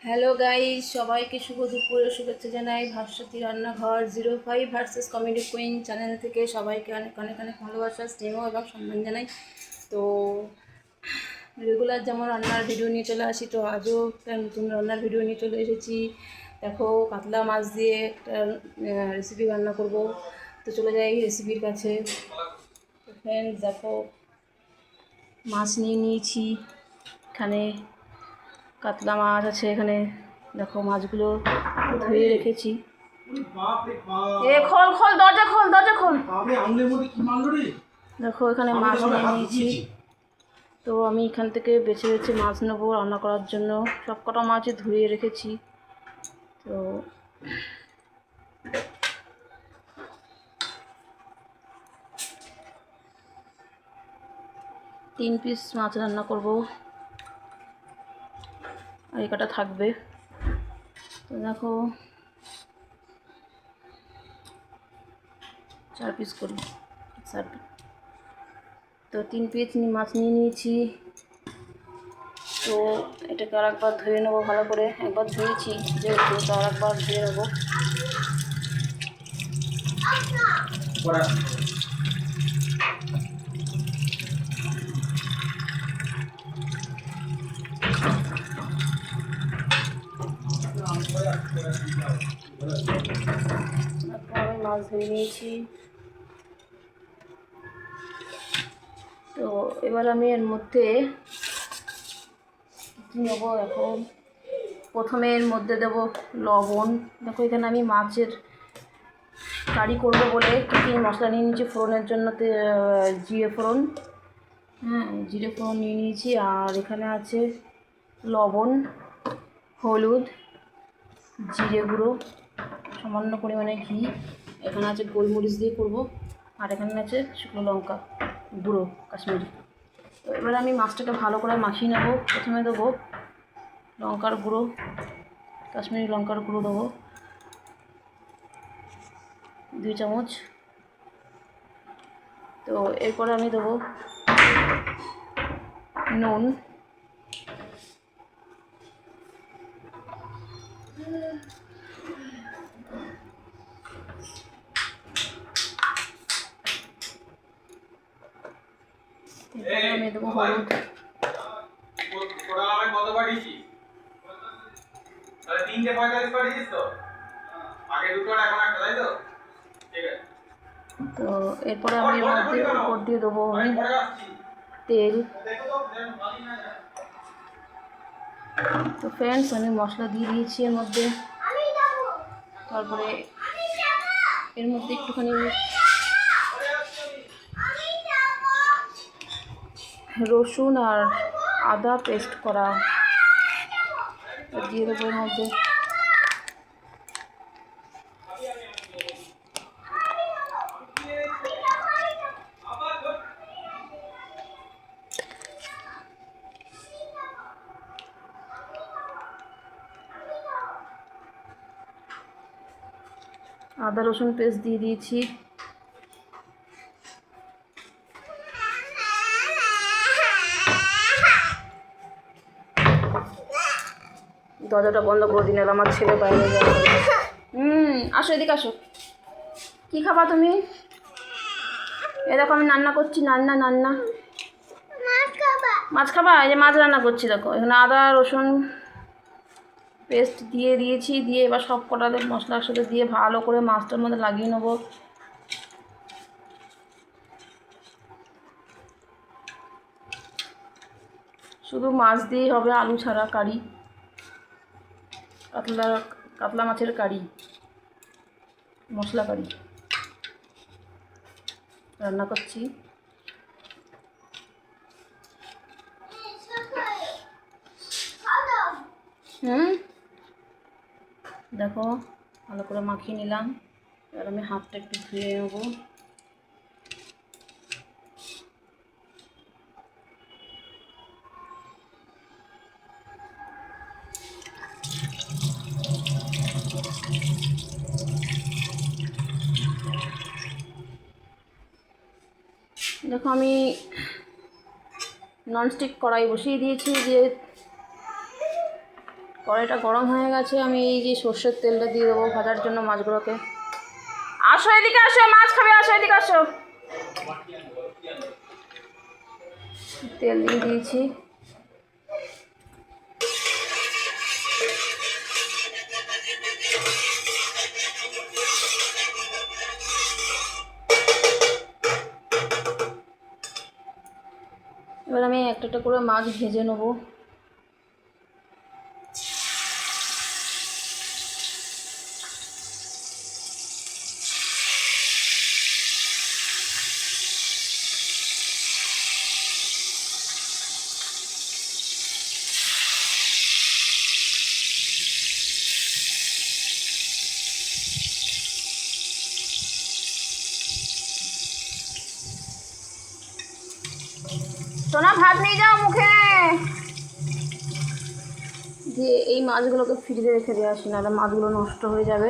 Hello guys, সবাইকে শুভ দুপুরের শুভেচ্ছা জানাই। ভাস্বতী রান্নাঘর 05 ভার্সেস কমেডি কুইন চ্যানেল থেকে সবাইকে অনেক অনেক অনেক ভালোবাসা, স্নেহ এবং সম্মান জানাই। তো রেগুলার যেমন রান্নার ভিডিও নিয়ে চলে আসি, তো আজও একটা নতুন রান্নার ভিডিও নিয়ে চলে এসেছি। দেখো, কাতলা মাছ দিয়ে একটা রেসিপি রান্না করব। তো চলে যাই রেসিপির কাছে। ফ্রেন্ডস, দেখো মাছ নিয়ে নিয়েছি। এখানে কাতলা মাছ আছে। এখানে দেখো মাছগুলো ধুয়ে রেখেছি। এ খোল খোল, দরজা খোল, দরজা খোল। দেখো এখানে মাছ নিয়ে নিয়েছি। তো আমি এখান থেকে বেছে বেছে মাছ নেবো রান্না করার জন্য। সব কটা মাছই ধুয়ে রেখেছি। তো 3 পিস মাছ রান্না করব, আর এই কটা থাকবে। তো দেখো 4 পিস করি, 4 পিস। তো 3 পিস মাছ নিয়ে নিয়েছি। তো এটাকে আর একবার ধুয়ে নেবো ভালো করে। একবার ধুয়েছি যেহেতু, তো আর একবার ধুয়ে নেবো। আমি মাছ ধুয়ে নিয়েছি। তো এবার আমি এর মধ্যে কী নেবো, এখন প্রথমে এর মধ্যে দেবো লবণ। দেখো এখানে আমি মাছের কারি করবো বলে কী মশলা নিয়ে নিয়েছি ফোড়নের জন্য। জিরে ফোড়ন, জিরে ফোড়ন নিয়ে নিয়েছি। আর এখানে আছে লবণ, হলুদ, জিরে গুঁড়ো, সামান্য পরিমাণে ঘি। এখানে আছে গোলমরিচ দিয়ে করব। আর এখানে আছে শুকনো লঙ্কা গুঁড়ো, কাশ্মীরি। তো এবার আমি মাছটাকে ভালো করে মাখিয়ে নেবো। প্রথমে দেবো লঙ্কার গুঁড়ো, কাশ্মীরি লঙ্কার গুঁড়ো দেবো 2 চামচ। তো এরপরে আমি দেবো নুন, এরপরে আমি দেবো হলুদ। তো এরপরে আমি এর মধ্যে উপর দিয়ে দেবো আমি তেল। তো ফ্রেন্ডস, আমি মশলা দিয়ে দিয়েছি এর মধ্যে। তারপরে এর মধ্যে একটুখানি রসুন আর আদা পেস্ট করা দিয়ে দেবো এর মধ্যে। আদা রসুন পেস্ট দিয়ে দিয়েছি। দরজাটা বন্ধ করে দিন, আমার ছেলে বাইরে যাবে। আসো, এদিকে আসো। কী খাবা তুমি? এ দেখো আমি রান্না করছি, রান্না মাছ খাবা? এই যে মাছ রান্না করছি। দেখো এখানে আদা রসুন পেস্ট দিয়ে দিয়েছি। দিয়ে এবার সব কটা মশলা একসাথে দিয়ে ভালো করে মাছটার মধ্যে লাগিয়ে নেবো। শুধু মাছ দিয়েই হবে, আলু ছাড়া কারি, কাতলা মাছের কারি, মশলা কারি রান্না করছি। দেখো ভালো করে মাখিয়ে নিলাম। এবার আমি হাতটা একটু ধুয়ে নেবো। দেখো আমি ননস্টিক কড়াই বসিয়ে দিয়েছি। যে কড়াইটা গরম হয়ে গেছে, আমি এই যে সর্ষের তেলটা দিয়ে দেবো ভাজার জন্য মাছগুলোকে। আসো এদিকে আসো, মাছ খাবে, আসো এদিকে আসো। তেল দিয়ে দিয়েছি। এবার আমি একটা একটা করে মাছ ভেজে নেবো। সোনা ভাত নিয়ে যাও মুখে। দিয়ে এই মাছগুলোকে ফ্রিজে রেখে দিয়ে আসি, নাহলে মাছগুলো নষ্ট হয়ে যাবে।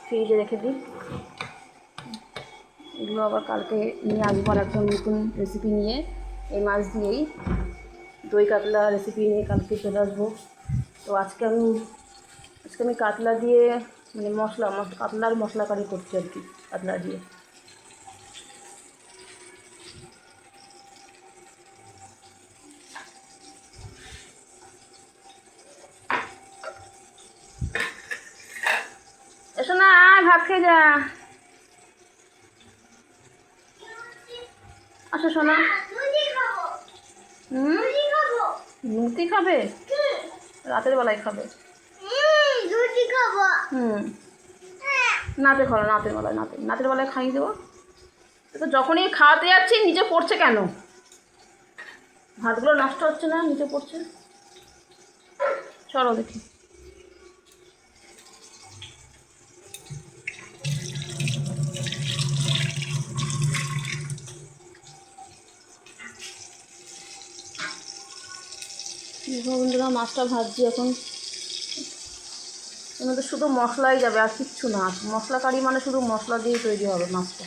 ফ্রিজে রেখে দিই। এগুলো আবার কালকে নিয়ে আসবো আর একটা নতুন রেসিপি নিয়ে। এই মাছ দিয়েই দই কাতলা রেসিপি নিয়ে কালকে চলে আসবো। তো আজকে আমি কাতলা দিয়ে মানে কাতলার মশলা কারি করছি আর কি, কাতলা দিয়ে। এসো না, আয় ভাত খেয়ে যা। আসো সোনা। রুটি খাবে? রাতের বেলায় খাবে। নাতে খাও, নাতের বেলায় খাইয়ে দেবো। তো যখনই খাওয়াতে যাচ্ছি নিচে পড়ছে কেন? ভাতগুলো নষ্ট হচ্ছে না, নিচে পড়ছে। চলো দেখি। বন্ধুরা মাছটা ভাজছি এখন। এর মধ্যে শুধু মশলাই যাবে, আর কিচ্ছু না। মশলা কারি মানে শুধু মশলা দিয়ে তৈরি হবে মাছটা,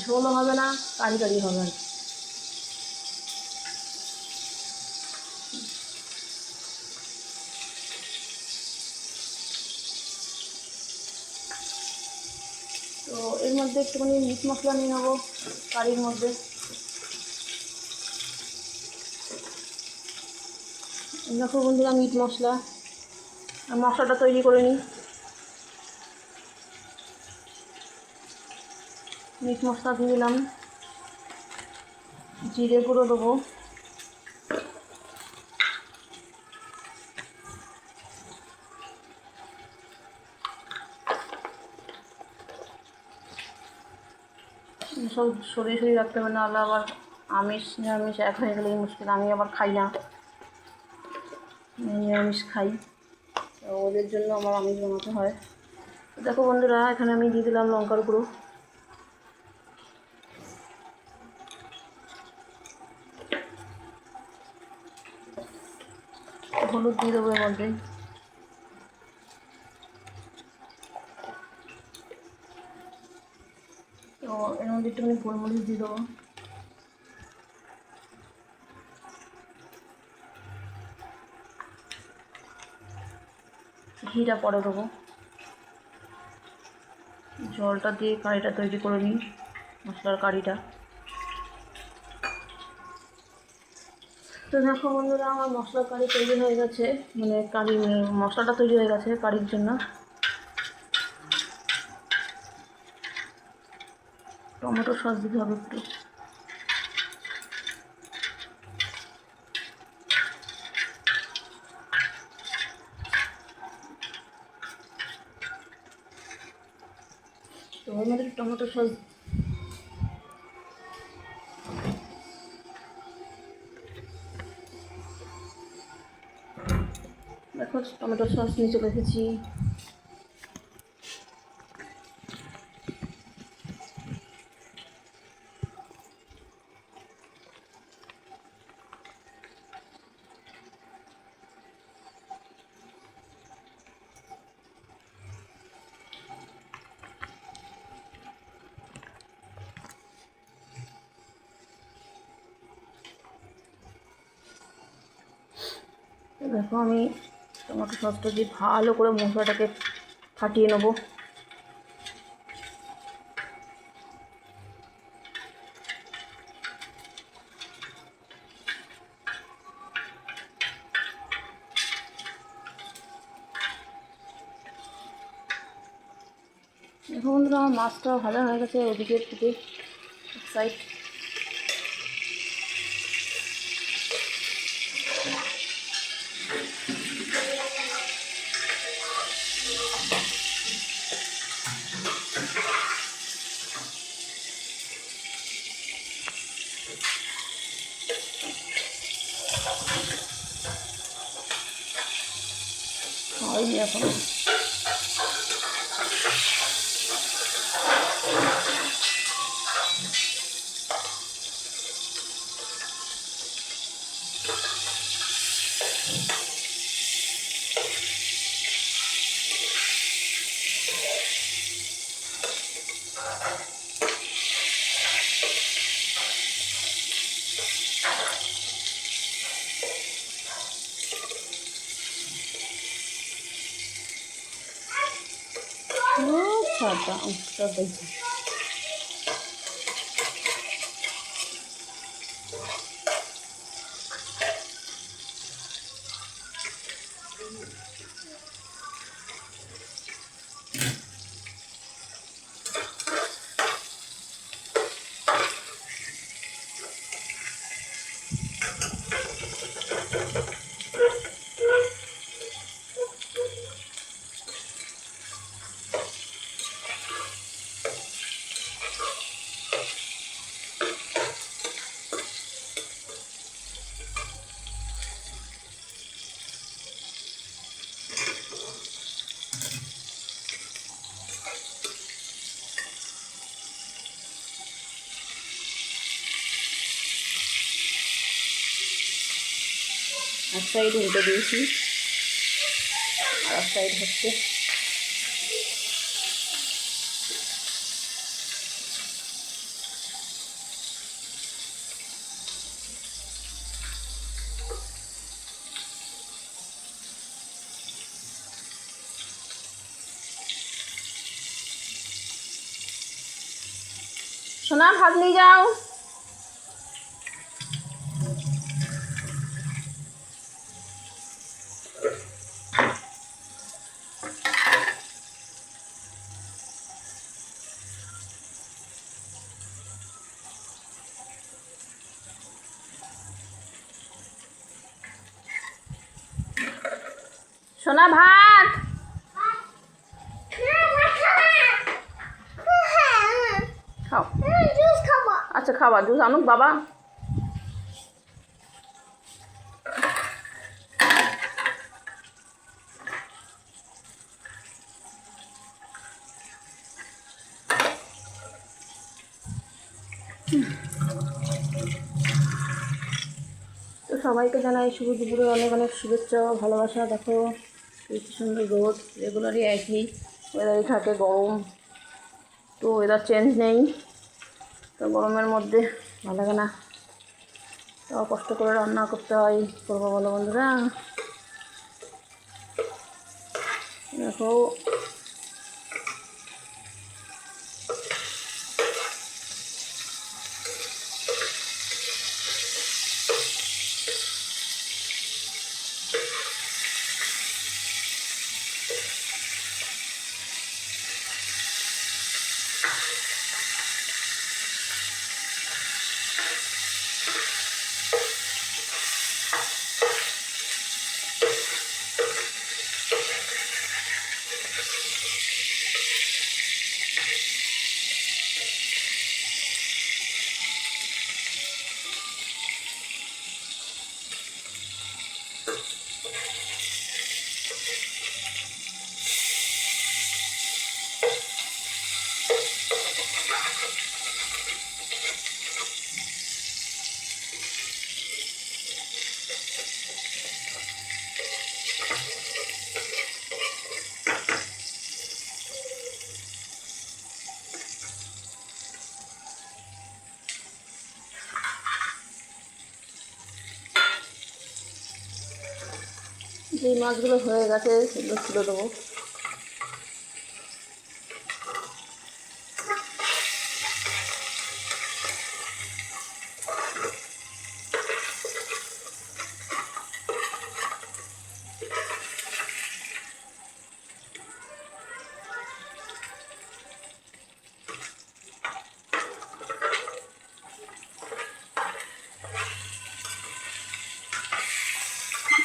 ঝোলও হবে না, কারি হবে আর। তো এর মধ্যে একটুখানি মিট মশলা নিয়ে নেবো কারির মধ্যে। দেখো বন্ধুরা মিট মশলা, আর মশলাটা তৈরি করে নিই। মিট মশলা দিয়ে দিলাম, জিরে গুঁড়ো দেবো, সব সরিয়ে রাখতে হবে, নাহলে আবার আমিষ নিরামিষ এক হয়ে গেলেই মুশকিল। আমি আবার খাই না, নিরামিষ খাই, তো ওদের জন্য আমার আমিষ বানাতে হয়। দেখো বন্ধুরা এখানে আমি দিয়ে দিলাম লঙ্কার গুঁড়ো, হলুদ দিয়ে দেবো এর মধ্যে, তো এর মধ্যে একটুখানি গোলমরিচ দিয়ে দেবো, ঘিটা পরে দেবো। জলটা দিয়ে কারিটা তৈরি করে নিই, মশলার কারিটা। তো দেখো বন্ধুরা আমার মশলার কারি তৈরি হয়ে গেছে, মানে মশলাটা তৈরি হয়ে গেছে কারির জন্য। টমেটো সস দিতে হবে একটু। তো এর মধ্যে টমেটো সস, দেখো টমেটো সস নিয়ে চলে এসেছি। দেখো আমি টমেটো সসটা দিয়ে ভালো করে মশলাটাকে ফাটিয়ে নেবো। দেখো বন্ধুরা আমার মাছটা ভাজা হয়ে গেছে, ওদিকে থেকে এক সাইড। হয়নি এখনো। সাদা অংশটা দেখি। এক সাইড উল্টে দিয়েছি, আর এক সাইড হচ্ছে। সোনা ভাত নিয়ে যাও। সোনা ভাত। খাও। আচ্ছা খাবা, জুস আনুক বাবা। তো সবাইকে জানাই শুভ দুপুরে অনেক অনেক শুভেচ্ছা ভালোবাসা। দেখো কি সুন্দর রোদ, রেগুলারই একই ওয়েদারই থাকে, গরম তো ওয়েদার চেঞ্জ নেই, তো গরমের মধ্যে ভালো লাগে না, তাও কষ্ট করে রান্না করতে হয়, করবো বলো বন্ধুরা। দেখো এই মাছগুলো হয়ে গেছে, সেগুলো তুলে দেবো।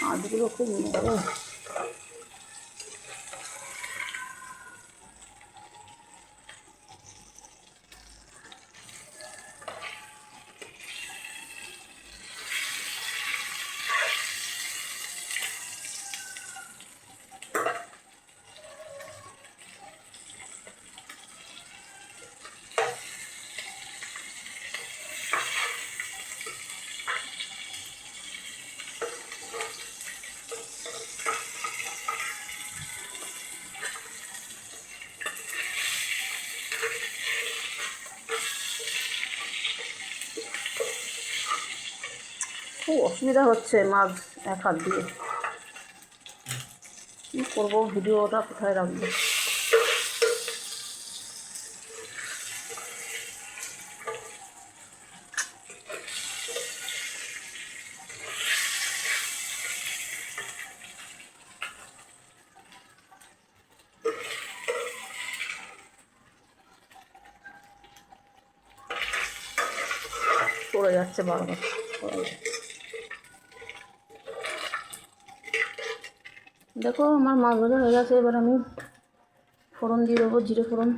মাছগুলো খুব নরম। খুব অসুবিধা হচ্ছে মাছ এক হাত দিয়ে, কী করবো, ভিডিওটা কোথায় রাখবো। পড়ে যাচ্ছে বারবার। দেখো আমার মাছ ভাজা হয়ে গেছে, এবার আমি ফোড়ন দিয়ে দেবো, জিরে ফোড়ন।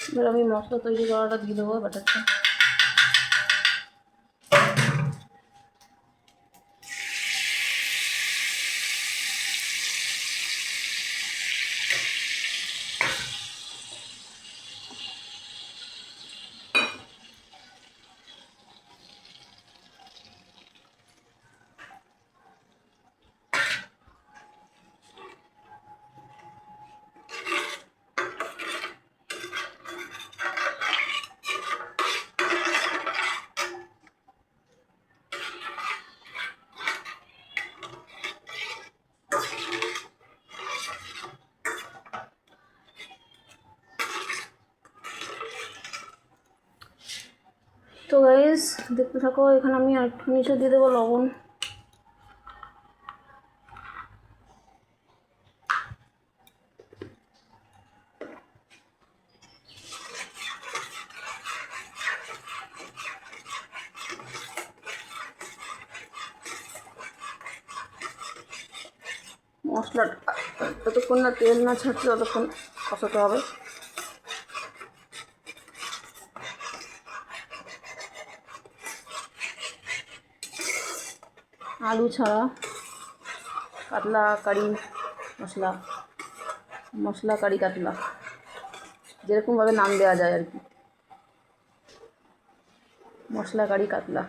এবার আমি মশলা তৈরি করাটা দিয়ে দেবো, ব্যাটারটা। তো গাইস দেখতে থাকো, এখানে আমি আরেকটু নিচে দিয়ে দেবো লবণ। মশলাটা যতক্ষণ না তেল না ছাড়ছে ততক্ষণ কষাতে হবে। আলু ছাড়া কাতলা কারি মশলা, মশলা কারি কাতলা, যেরকমভাবে নাম দেওয়া যায় আর কি, মশলা কারি কাতলা।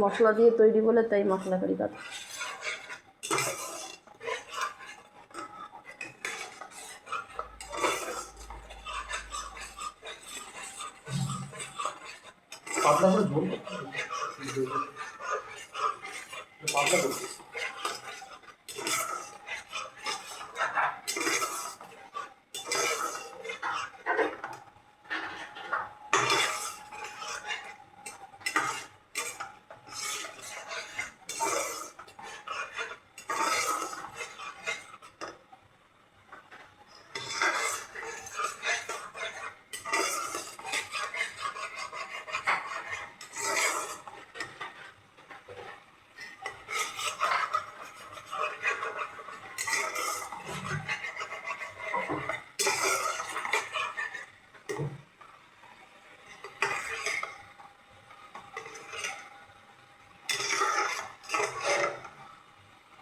মশলা দিয়ে তৈরি বলে তাই মশলা কারি কাতলা।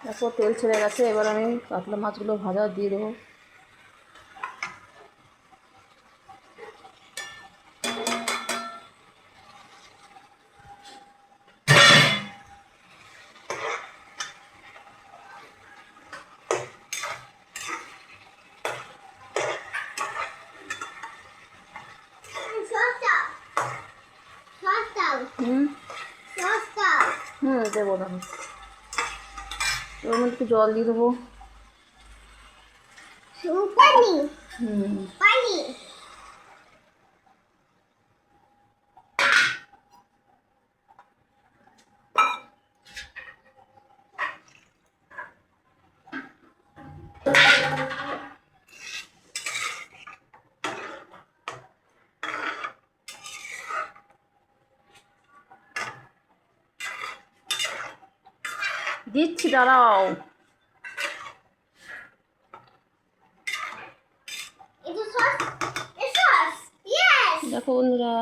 তারপর তেল ছেড়ে গেছে, এবার আমি কাতলা মাছগুলো ভাজা দিয়ে দেবো। হুম হুম দেবো দাও। ওর মধ্যে একটু জল দিয়ে দেবো। হুম দিচ্ছি, দাঁড়াও। দেখো বন্ধুরা,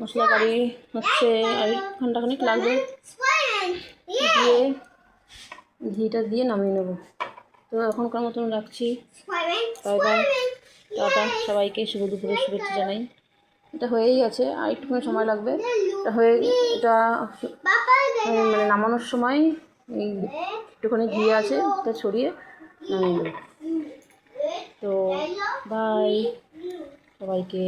মশলা কারি হচ্ছে, আর ঘন্টাখানিক লাগবে। দিয়ে ঘিটা দিয়ে নামিয়ে নেবো। তো এখনকার মতন রাখছি। Bye bye, tata. সবাইকে শুভ দুপুরের শুভেচ্ছা জানাই। এটা হয়েই গেছে, আর একটুখানি সময় লাগবে। এটা হয়ে এটা মানে নামানোর সময় এই একটুখানি ঘি আছে, এটা ছড়িয়ে নামিয়ে দেবো। তো বাই সবাইকে।